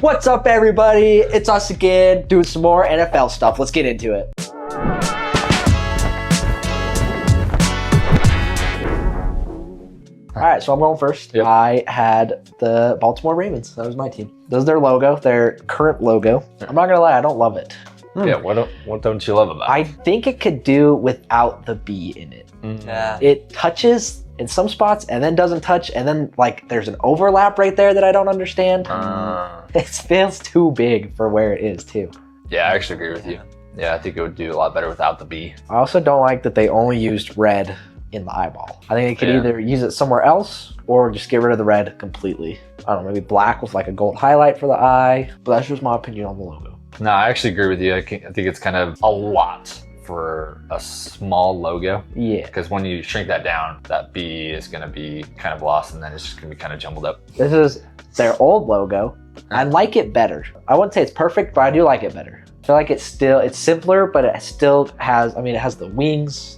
What's up, everybody? It's us again, doing some more NFL stuff. Let's get into it. All right, so I'm going first. Yep. I had the Baltimore Ravens. That was my team. This is their logo, their current logo. I'm not gonna lie, I don't love it. Yeah, what don't you love about it? I think it could do without the B in it. Yeah. It touches in some spots and then doesn't touch, and then like there's an overlap right there that I don't understand. It feels too big for where it is too. Yeah, I actually agree with you. Yeah, I think it would do a lot better without the B. I also don't like that they only used red in the eyeball. I think they could either use it somewhere else or just get rid of the red completely. I don't know, maybe black with like a gold highlight for the eye, but that's just my opinion on the logo. No, I actually agree with you. I think it's kind of a lot for a small logo. Yeah. Because when you shrink that down, that B is going to be kind of lost, and then it's just going to be kind of jumbled up. This is their old logo. I like it better. I wouldn't say it's perfect, but I do like it better. I feel like it's simpler, but it still has, it has the wings.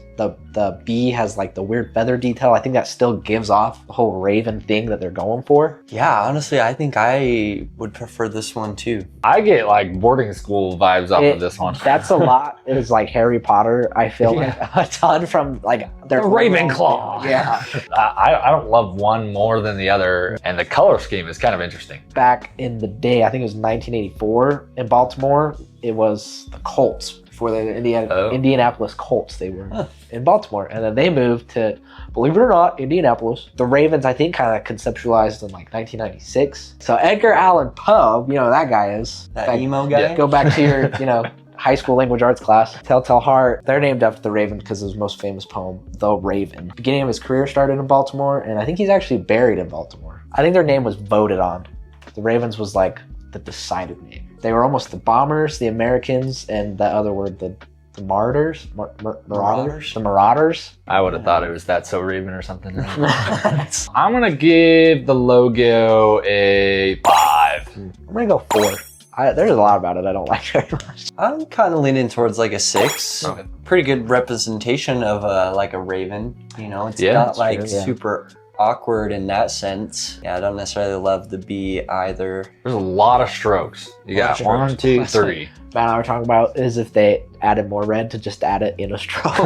The B has like the weird feather detail. I think that still gives off the whole Raven thing that they're going for. Yeah, honestly, I think I would prefer this one too. I get like boarding school vibes off of this one. That's a lot. It is like Harry Potter. I feel like a ton from like their Ravenclaw. Yeah. I don't love one more than the other, and the color scheme is kind of interesting. Back in the day, I think it was 1984 in Baltimore, it was the Colts. Before the Indianapolis Colts, they were in Baltimore, and then they moved to, believe it or not, Indianapolis. The Ravens, I think, kind of conceptualized in like 1996. So Edgar Allan Poe, you know who that guy is. That emo guy? Yeah, go back to your, high school language arts class. Telltale Heart, they're named after the Raven because of his most famous poem, The Raven. The beginning of his career started in Baltimore, and I think he's actually buried in Baltimore. I think their name was voted on. The Ravens was like the decided name. They were almost the Bombers, the Americans, and the other word, the Marauders? Marauders? The Marauders. I would have thought it was That So Raven or something. I'm going to give the logo a 5. I'm going to go 4. There's a lot about it I don't like very much. I'm kind of leaning towards like a 6. Okay. Pretty good representation of like a raven. It's Yeah, not that's like true, yeah. super awkward in that sense. Yeah, I don't necessarily love the B either. There's a lot of strokes. You got Lot of 1, 2, strokes. 3. Matt and I were talking about is if they added more red to just add it in a stroke.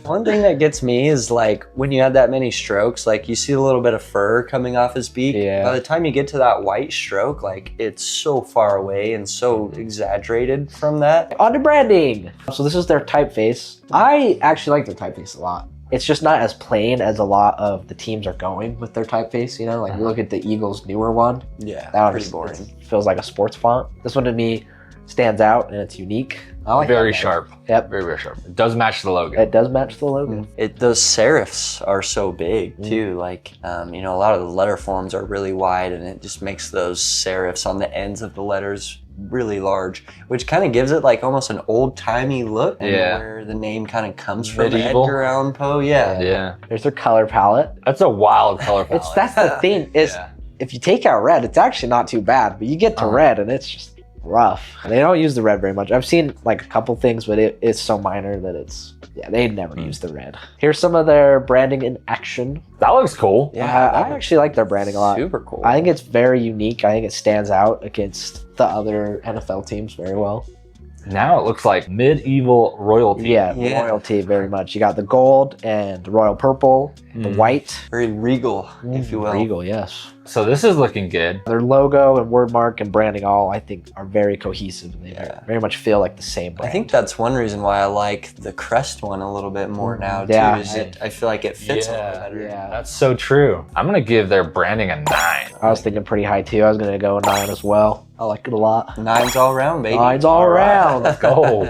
One thing that gets me is like when you have that many strokes, like you see a little bit of fur coming off his beak. Yeah. By the time you get to that white stroke, like it's so far away and so exaggerated from that. On to branding. So this is their typeface. I actually like their typeface a lot. It's just not as plain as a lot of the teams are going with their typeface, Like you look at the Eagles' newer one. Yeah, That one pretty just boring. it feels like a sports font. This one to me stands out and it's unique. I like Very that. sharp. Yep. Very, very sharp. It does match the logo. It does match the logo. Those serifs are so big too. Like, a lot of the letter forms are really wide, and it just makes those serifs on the ends of the letters really large, which kind of gives it like almost an old-timey look. And where the name kind of comes from, Medieval. Edgar Allan Poe. Yeah. Yeah. There's their color palette. That's a wild color palette. That's the thing is if you take out red, it's actually not too bad, but you get to red and it's just rough. They don't use the red very much. I've seen like a couple things, but it's so minor that they never use the red. Here's some of their branding in action. That looks cool. Yeah, I actually like their branding a lot. Super cool. I think it's very unique. I think it stands out against the other NFL teams very well. Now it looks like medieval royalty. Yeah, royalty very much. You got the gold and the royal purple, the white. Very regal, if you will. Regal, yes. So this is looking good. Their logo and wordmark and branding all, I think, are very cohesive. And they very much feel like the same brand. I think that's one reason why I like the crest one a little bit more now too. Yeah. I feel like it fits a little better. Yeah. That's so true. I'm going to give their branding a 9. I was thinking pretty high too. I was going to go 9 as well. I like it a lot. 9's all around, baby. 9's all around. Let's go.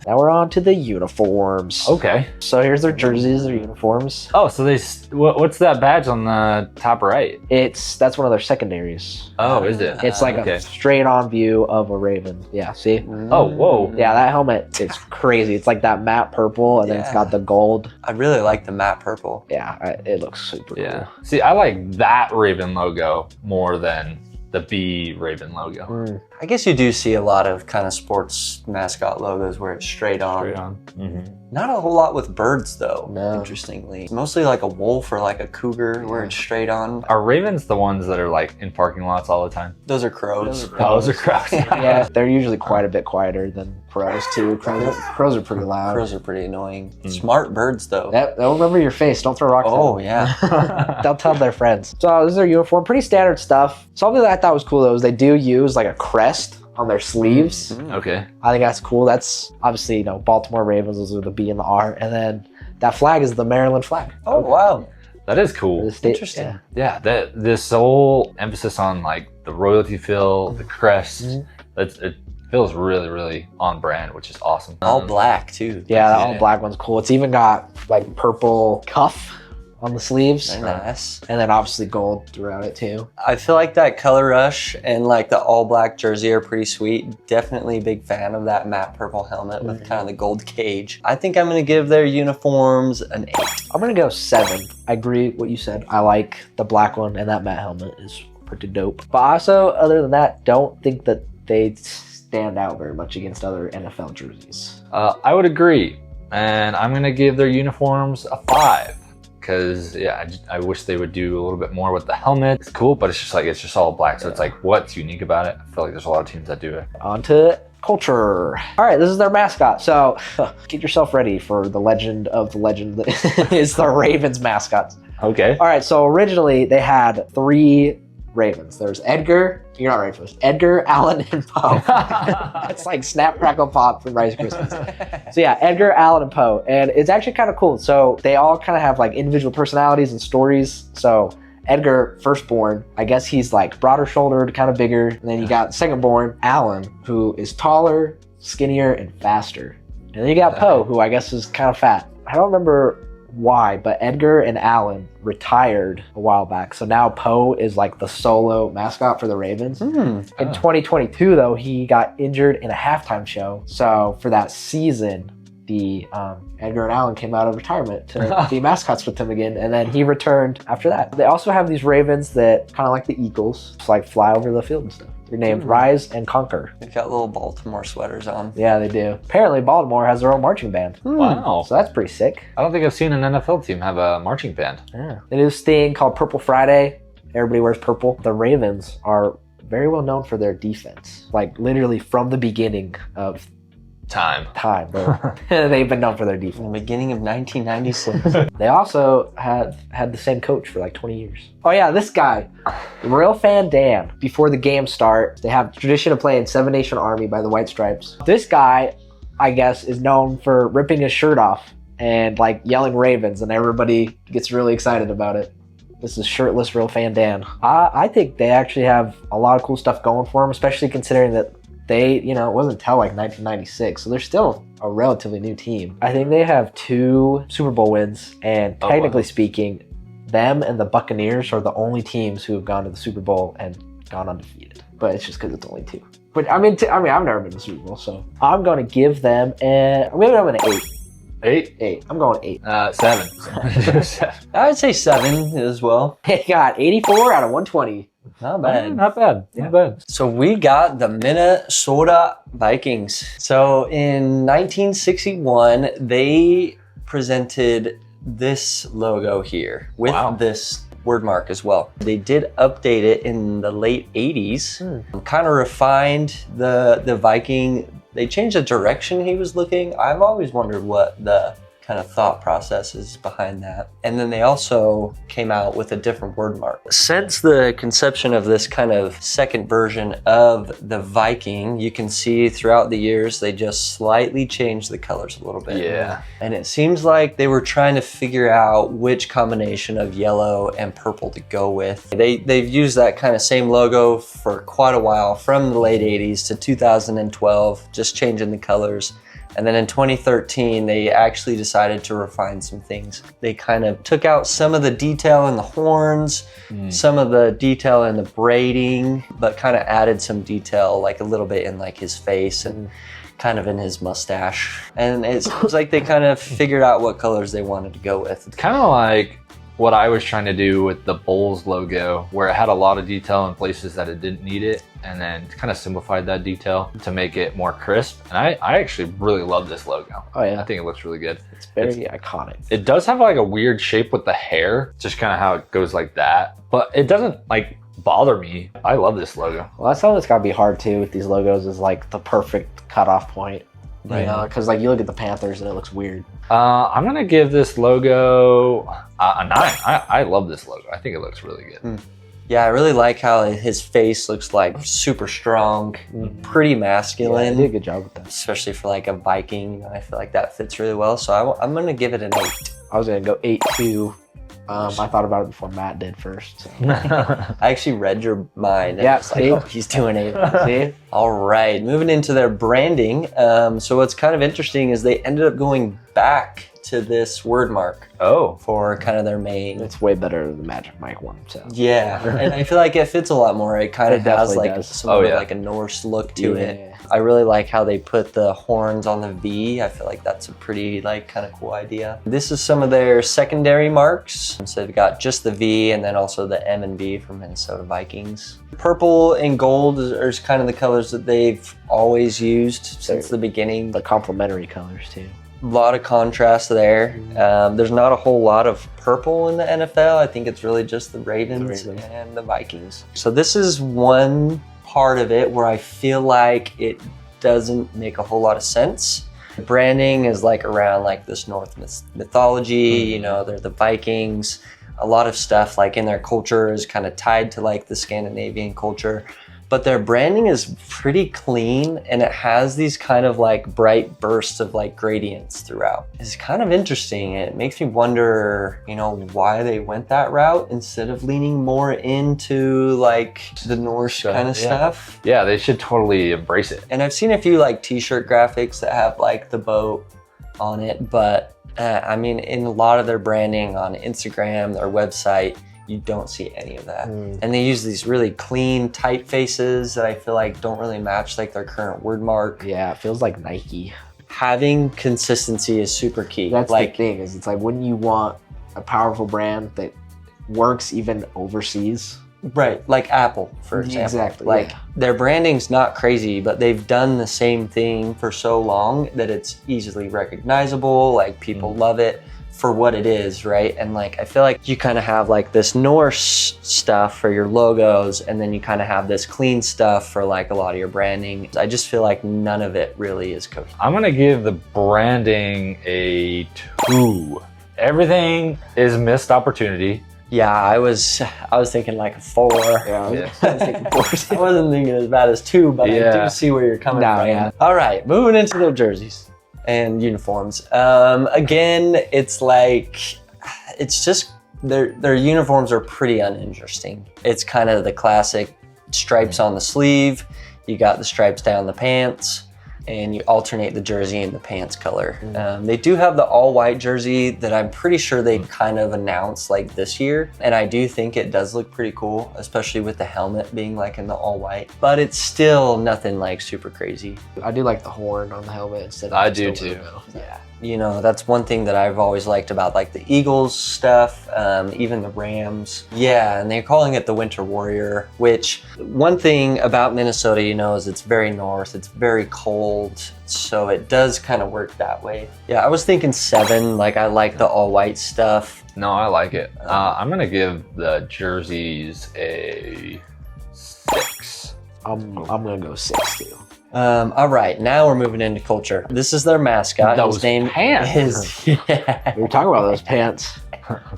Now we're on to the uniforms. Okay. So here's their jerseys, their uniforms. Oh, so what's that badge on the top right? That's one of their secondaries. Oh, is it? It's like okay. a straight on view of a Raven. Yeah, see? Oh, whoa. Yeah, that helmet is crazy. It's like that matte purple and then it's got the gold. I really like the matte purple. Yeah, it looks super Yeah. cool. See, I like that Raven logo more than the B Raven logo. I guess you do see a lot of kind of sports mascot logos where it's straight on. Straight on. Mm-hmm. Not a whole lot with birds though, No. interestingly. Mostly like a wolf or like a cougar where it's straight on. Are ravens the ones that are like in parking lots all the time? Those are crows. Those are crows. Yeah, they're usually quite a bit quieter than crows too. Crows are pretty loud. Crows are pretty annoying. Smart birds though. They'll remember your face. Don't throw rocks at Oh them. yeah. They'll tell their friends. So this is their uniform. Pretty standard stuff. Something that I thought was cool though is they do use like a crest on their sleeves. Okay. I think that's cool. That's obviously, you know, Baltimore Ravens, those are the B and the R. And then that flag is the Maryland flag. Oh wow. That is cool. The state- Interesting. yeah. Yeah, this whole emphasis on like the royalty feel, the crest, it feels really, really on brand, which is awesome. All black too. Yeah, that Yeah. all black one's cool. It's even got like purple cuff on the sleeves. Very nice. And then obviously gold throughout it too. I feel like that color rush and like the all black jersey are pretty sweet. Definitely a big fan of that matte purple helmet with kind of the gold cage. I think I'm gonna give their uniforms an 8. I'm gonna go 7. I agree with what you said. I like the black one, and that matte helmet is pretty dope. But also, other than that, don't think that they stand out very much against other NFL jerseys. I would agree, and I'm gonna give their uniforms a 5. Because yeah, I wish they would do a little bit more with the helmet. It's cool, but it's just all black. So it's like, what's unique about it? I feel like there's a lot of teams that do it. On to culture. All right, this is their mascot. So get yourself ready for the legend of the legend that is the Ravens mascot. Okay. All right, so originally they had 3 Ravens. There's Edgar. You're not ready for this. Edgar, Allen, and Poe. It's like Snap, Crackle, Pop from Rice Krispies. So yeah, Edgar, Allen, and Poe. And it's actually kind of cool. So they all kind of have like individual personalities and stories. So Edgar, firstborn, I guess he's like broader shouldered, kind of bigger. And then you got secondborn, Allen, who is taller, skinnier, and faster. And then you got Poe, who I guess is kind of fat. I don't remember why, but Edgar and Allen retired a while back. So now Poe is like the solo mascot for the Ravens. In 2022, though, he got injured in a halftime show. So for that season, the Edgar and Allen came out of retirement to be mascots with him again, and then he returned after that. They also have these Ravens that kind of like the Eagles, just like fly over the field and stuff. They're named Rise and Conquer. They've got little Baltimore sweaters on. Yeah, they do. Apparently, Baltimore has their own marching band. Wow. So that's pretty sick. I don't think I've seen an NFL team have a marching band. Yeah. They do this thing called Purple Friday. Everybody wears purple. The Ravens are very well known for their defense. Like literally from the beginning of Time. they've been known for their In the defense. beginning of 1996. They also have had the same coach for like 20 years. Oh yeah, this guy, Real Fan Dan. Before the game start, they have the tradition of playing Seven Nation Army by the White Stripes. This guy, I guess, is known for ripping his shirt off and like yelling Ravens, and everybody gets really excited about it. This is shirtless Real Fan Dan. I think they actually have a lot of cool stuff going for them, especially considering that they, you know, it wasn't until like 1996, so they're still a relatively new team. I think they have 2 Super Bowl wins, and technically speaking, them and the Buccaneers are the only teams who have gone to the Super Bowl and gone undefeated. But it's just because it's only 2. But I mean, I've never been to the Super Bowl, so I'm going to give them I'm going to give them an 8. 8. I'm going 8. 7. I would say 7 as well. They got 84 out of 120. Not bad. Not bad. Not bad. So we got the Minnesota Vikings. So in 1961, they presented this logo here with this word mark as well. They did update it in the late 80s, kind of refined the Viking. They changed the direction he was looking. I've always wondered what the kind of thought process is behind that. And then they also came out with a different word mark. Since the conception of this kind of second version of the Viking, you can see throughout the years, they just slightly changed the colors a little bit. Yeah. And it seems like they were trying to figure out which combination of yellow and purple to go with. They've used that kind of same logo for quite a while, from the late 80s to 2012, just changing the colors. And then in 2013, they actually decided to refine some things. They kind of took out some of the detail in the horns, some of the detail in the braiding, but kind of added some detail, like a little bit in like his face and kind of in his mustache. And it seems like they kind of figured out what colors they wanted to go with. It's kind of like what I was trying to do with the Bulls logo, where it had a lot of detail in places that it didn't need it, and then kind of simplified that detail to make it more crisp. And I actually really love this logo. Oh yeah, I think it looks really good. it's very iconic. It does have like a weird shape with the hair, just kind of how it goes like that, but it doesn't like bother me. I love this logo. Well, that's something that's gotta be hard too with these logos, is like the perfect cutoff point. Right. You know, because like you look at the Panthers and it looks weird. I'm gonna give this logo a 9. I love this logo. I think it looks really good. Yeah, I really like how his face looks like super strong, pretty masculine. Yeah, they did a good job with that. Especially for like a Viking. I feel like that fits really well. So I'm gonna give it an 8. I was gonna go 8-2. I thought about it before Matt did first. So. I actually read your mind. And Yeah, was like, see? oh, he's doing 8. See? All right, moving into their branding. So what's kind of interesting is they ended up going back to this word mark Oh, for kind of their main. It's way better than the Magic Mike one. So Yeah, and I feel like it fits a lot more. It kind It of has definitely like does. somewhat of yeah. like a Norse look to it. Yeah. I really like how they put the horns on the V. I feel like that's a pretty like kind of cool idea. This is some of their secondary marks. So they've got just the V and then also the M and V from Minnesota Vikings. Purple and gold is kind of the colors that they've always used since the beginning. the complementary colors too. A lot of contrast there. There's not a whole lot of purple in the NFL. I think it's really just the Ravens and the Vikings. So this is one part of it where I feel like it doesn't make a whole lot of sense. The branding is like around like this Norse mythology, you know, they're the Vikings. A lot of stuff like in their culture is kind of tied to like the Scandinavian culture. But their branding is pretty clean and it has these kind of like bright bursts of like gradients throughout. It's kind of interesting. It makes me wonder, you know, why they went that route instead of leaning more into like the Norse kind of stuff. yeah, they should totally embrace it. And I've seen a few like t-shirt graphics that have like the boat on it, but I mean, in a lot of their branding on Instagram, their website, you don't see any of that. And they use these really clean typefaces that I feel like don't really match like their current word mark. Yeah, it feels like Nike. Having consistency is super key. That's like, the thing, is it's like when you want a powerful brand that works even overseas. right, like Apple, for example. Exactly, Like yeah. their branding's not crazy, but they've done the same thing for so long that it's easily recognizable. Like people love it for what it is, right? And like I feel like you kind of have like this Norse stuff for your logos, and then you kind of have this clean stuff for like a lot of your branding. I just feel like none of it really is cohesive. I'm gonna give the branding a 2. Everything is missed opportunity. Yeah, I was thinking like a 4. Yeah, I was Yeah. thinking 4. I wasn't thinking as bad as 2, but I Yeah. do see where you're coming No, from. yeah. All right, moving into their jerseys and uniforms. Again, it's like, it's just, their uniforms are pretty uninteresting. It's kind of the classic stripes on the sleeve. You got the stripes down the pants, and you alternate the jersey and the pants color. They do have the all white jersey that I'm pretty sure they kind of announced like this year. And I do think it does look pretty cool, especially with the helmet being like in the all white, but it's still nothing like super crazy. I do like the horn on the helmet instead of I just do the too. logo. Yeah, you know, that's one thing that I've always liked about like the Eagles stuff, even the Rams. Yeah, and they're calling it the Winter Warrior, which one thing about Minnesota, you know, is it's very north, it's very cold, so it does kind of work that way. Yeah, I was thinking 7, like I like the all white stuff. No, I like it. I'm gonna give the jerseys a 6. I'm gonna go 6 too. All right, now we're moving into culture. This is their mascot. Those His name pants. is, yeah. We were talking about those pants.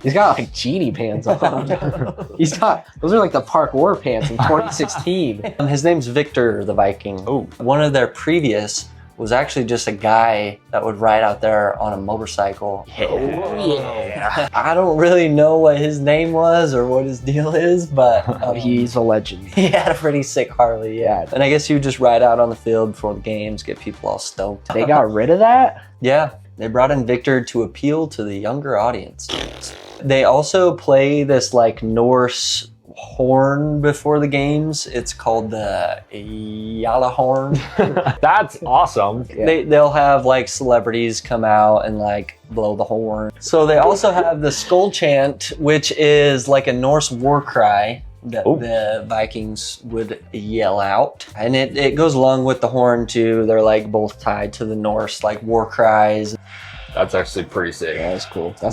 He's got like genie pants on. Those are like the Park War pants in 2016. His name's Victor the Viking. Oh. One of their previous was actually just a guy that would ride out there on a motorcycle. Yeah. I don't really know what his name was or what his deal is, but He's a legend. he had a pretty sick Harley, yeah. And I guess he would just ride out on the field before the games, get people all stoked. They got rid of that? Yeah, they brought in Victor to appeal to the younger audience. They also play this like Norse horn before the games. It's called the Yalla horn. That's awesome. Yeah. They'll have like celebrities come out and like blow the horn. So they also have the skull chant, which is like a Norse war cry that the Vikings would yell out. And it goes along with the horn too. They're like both tied to the Norse like war cries. That's actually pretty sick. Yeah, that's cool. I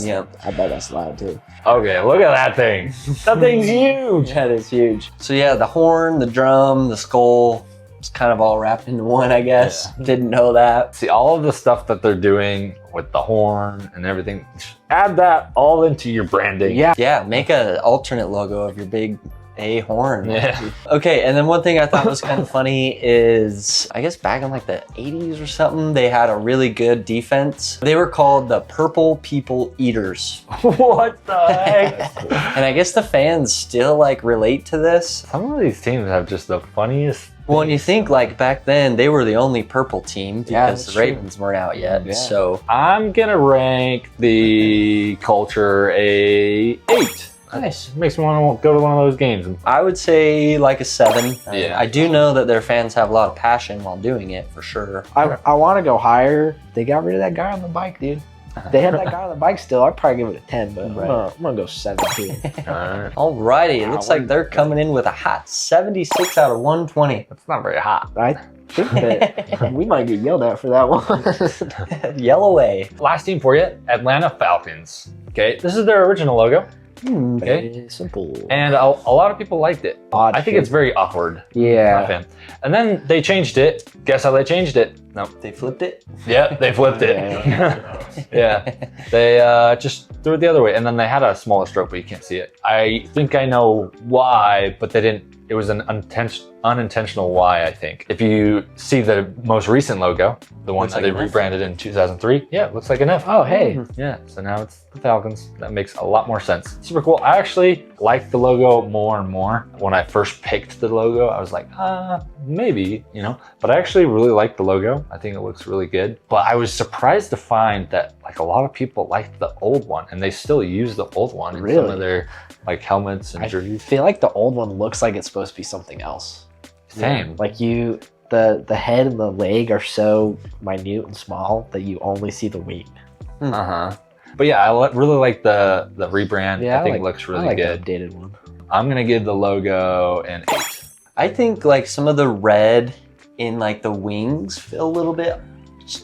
bet that's loud too. Okay, look at that thing. That thing's huge. That is huge. So yeah, the horn, the drum, the skull, it's kind of all wrapped into one, I guess. Yeah. Didn't know that. See, all of the stuff that they're doing with the horn and everything, add that all into your branding. Yeah. Yeah, make an alternate logo of your big A horn. Yeah. Okay, and then one thing I thought was kind of funny is, I guess back in like the 80s or something, they had a really good defense. They were called the Purple People Eaters. What the heck? And I guess the fans still like relate to this. Some of these teams have just the funniest. Well, and you think like back then they were the only purple team Yeah, because that's the Ravens weren't out yet. Yeah. So I'm gonna rank the culture a 8. nice. Makes me want to go to one of those games. I would say like a 7. Yeah. I do know that their fans have a lot of passion while doing it for sure. I want to go higher. They got rid of that guy on the bike, dude. They had that guy on the bike still. I'd probably give it a 10, but Right. I'm gonna go 7 too. Alright. Alrighty, it looks like they're coming in with a hot 76 out of 120. That's not very hot. I think that we might get yelled at for that one. Yell away. Last team for you, Atlanta Falcons. Okay, this is their original logo, Okay. Very simple. and a lot of people liked it. Odd I think shape. it's very awkward. Not a Yeah. fan. And then they changed it. Guess how they changed it? No. They flipped it. Yeah, they flipped it. Yeah. They just threw it the other way. And then they had a smaller stroke, but you can't see it. I think I know why, but they didn't. It was an unintentional why, I think. If you see the most recent logo, the one Looks that like they an F. rebranded in 2003, yeah, it looks like an F. Oh, hey. Yeah, so now it's the Falcons. That makes a lot more sense. Super cool. I actually like the logo more and more. When I first picked the logo, I was like, maybe, you know, but I actually really like the logo. I think it looks really good. But I was surprised to find that like a lot of people liked the old one and they still use the old one in some Really? of their like helmets and I jerseys. feel like the old one looks like it's supposed to be something else. Same. Like the head and the leg are so minute and small that you only see the wing. Uh-huh. But yeah, I really like the rebrand. Yeah, I think like- it looks I really like good. the updated one. I'm gonna give the logo an 8. I think like some of the red in like the wings feel a little bit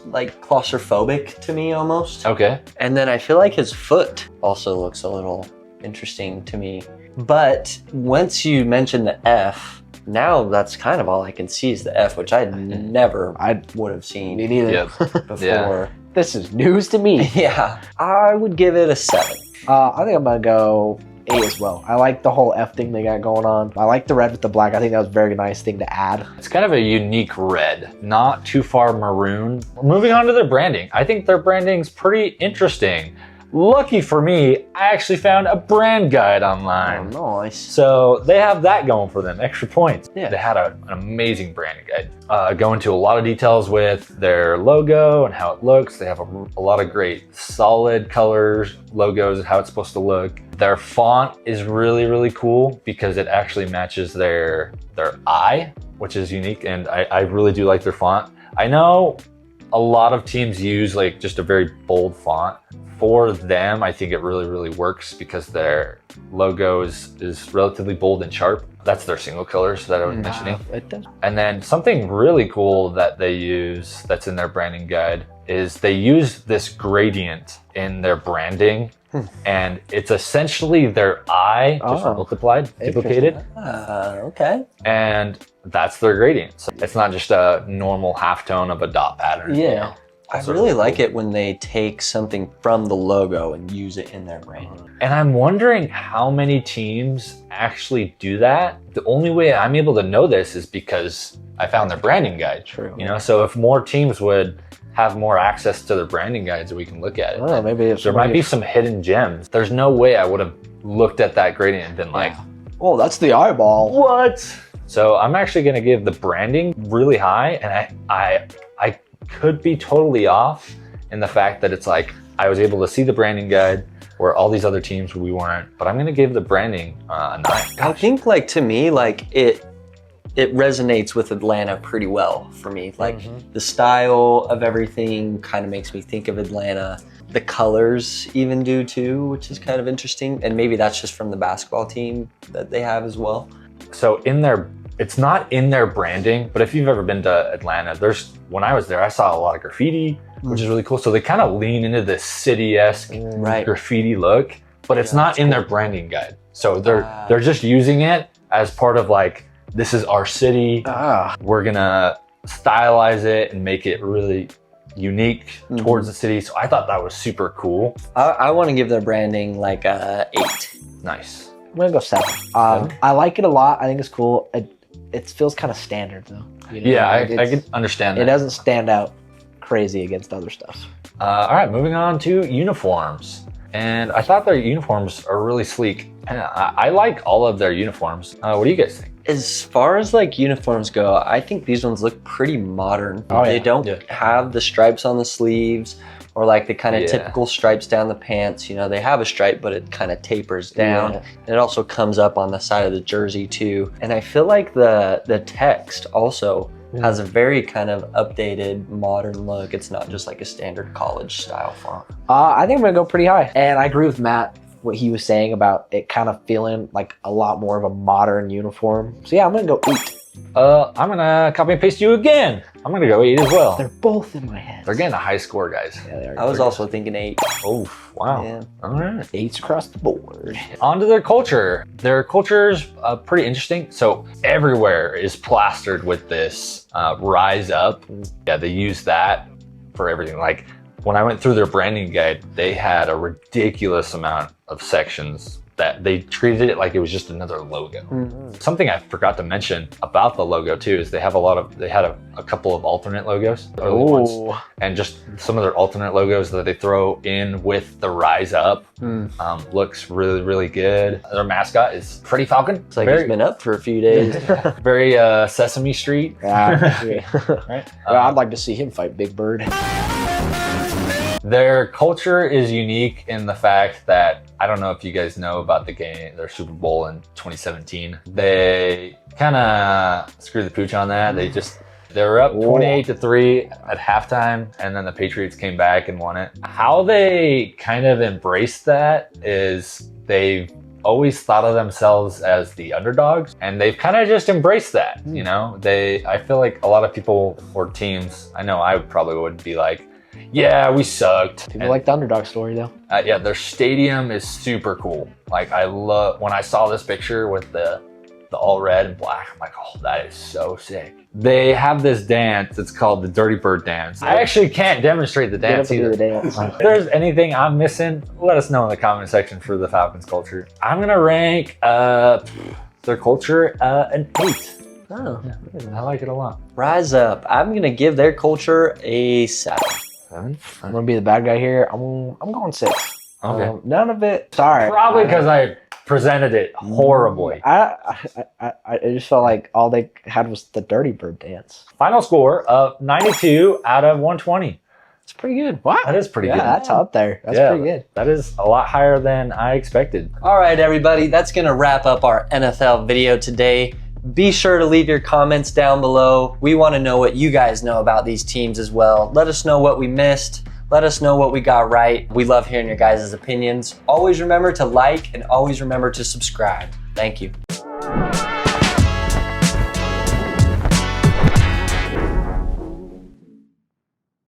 like claustrophobic to me almost. Okay. And then I feel like his foot also looks a little interesting to me. But once you mention the F, now that's kind of all I can see is the F, which I never would have Me seen neither. Yep. before. This is news to me. Yeah, I would give it a 7. I think I'm gonna go 8 as well. I like the whole F thing they got going on. I like the red with the black. I think that was a very nice thing to add. It's kind of a unique red, not too far maroon. Moving on to their branding. I think their branding's pretty interesting. Lucky for me, I actually found a brand guide online. Nice. So they have that going for them, extra points. Yeah. They had an amazing branding guide. Go into a lot of details with their logo and how it looks. They have a lot of great solid colors, logos, and how it's supposed to look. Their font is really, really cool because it actually matches their eye, which is unique. And I really do like their font. I know a lot of teams use like just a very bold font. For them, I think it really, really works because their logo is relatively bold and sharp. That's their single colors that I was mentioning. It does. And then something really cool that they use that's in their branding guide is they use this gradient in their branding. And it's essentially their eye just multiplied, duplicated. Okay. And that's their gradient. So it's not just a normal halftone of a dot pattern. Yeah. I Also really really like cool. it when they take something from the logo and use it in their brand. And I'm wondering how many teams actually do that. The only way I'm able to know this is because I found their branding guide. True. You know, so if more teams would have more access to their branding guides, we can look at it. Oh, maybe it's There might be some hidden gems. There's no way I would have looked at that gradient and been like, oh, that's the eyeball. what? So I'm actually gonna give the branding really high, and I could be totally off in the fact that it's like I was able to see the branding guide, where all these other teams we weren't. But I'm gonna give the branding a 9. I think like to me, like it resonates with Atlanta pretty well for me. Like the style of everything kind of makes me think of Atlanta. The colors even do too, which is kind of interesting. And maybe that's just from the basketball team that they have as well. So it's not in their branding, but if you've ever been to Atlanta, when I was there, I saw a lot of graffiti, which is really cool. So they kind of lean into this city-esque graffiti look, but it's not in their branding guide. So they're just using it as part of like, this is our city. We're gonna stylize it and make it really unique towards the city. So I thought that was super cool. I want to give their branding like a 8. Nice. I'm gonna go 7. I like it a lot. I think it's cool. It feels kind of standard though. You know? Yeah, I can understand that. It doesn't stand out crazy against other stuff. All right, moving on to uniforms. And I thought their uniforms are really sleek. And I like all of their uniforms. What do you guys think? As far as like uniforms go, I think these ones look pretty modern. They don't have the stripes on the sleeves or like the kind of typical stripes down the pants. You know, they have a stripe, but it kind of tapers down. And it also comes up on the side of the jersey too. And I feel like the text also has a very kind of updated, modern look. It's not just like a standard college style font. I think I'm gonna go pretty high. And I agree with Matt, what he was saying about it kind of feeling like a lot more of a modern uniform. So yeah, I'm gonna go 8. I'm gonna copy and paste you again. I'm gonna go 8 as well. They're both in my head. They're getting a high score, guys. Yeah, they are. I was also thinking 8. Oh, wow. Yeah. All right. 8s across the board. On to their culture. Their culture's pretty interesting. So everywhere is plastered with this rise up. Yeah, they use that for everything. Like when I went through their branding guide, they had a ridiculous amount of sections that they treated it like it was just another logo. Something I forgot to mention about the logo too is they had a couple of alternate logos, early ones, and just some of their alternate logos that they throw in with the rise up looks really, really good. Their mascot is pretty Falcon. It's like he's been up for a few days. Very Sesame Street. Right? I'd like to see him fight Big Bird. Their culture is unique in the fact that, I don't know if you guys know about the game, their Super Bowl in 2017. They kind of screwed the pooch on that. They were up 28-3 at halftime, and then the Patriots came back and won it. How they kind of embraced that is they've always thought of themselves as the underdogs, and they've kind of just embraced that, you know? I feel like a lot of people or teams, I know I probably would be like, yeah, we sucked. People like the underdog story though. Yeah, their stadium is super cool. Like I love, when I saw this picture with the all red and black, I'm like, oh, that is so sick. They have this dance, it's called the Dirty Bird dance. I actually can't demonstrate the dance either. If there's anything I'm missing, let us know in the comment section for the Falcons culture. I'm gonna rank their culture an 8. Oh, I like it a lot. Rise up. I'm gonna give their culture a 7. I'm gonna be the bad guy here. I'm going 6. Okay. None of it. Sorry. Probably because I presented it horribly. I just felt like all they had was the Dirty Bird dance. Final score of 92 out of 120. It's pretty good. Wow. That is pretty good. Yeah, that's up there. That's pretty good. That is a lot higher than I expected. All right, everybody. That's gonna wrap up our NFL video today. Be sure to leave your comments down below. We want to know what you guys know about these teams as well. Let us know what we missed. Let us know what we got right. We love hearing your guys' opinions. Always remember to like and always remember to subscribe. Thank you.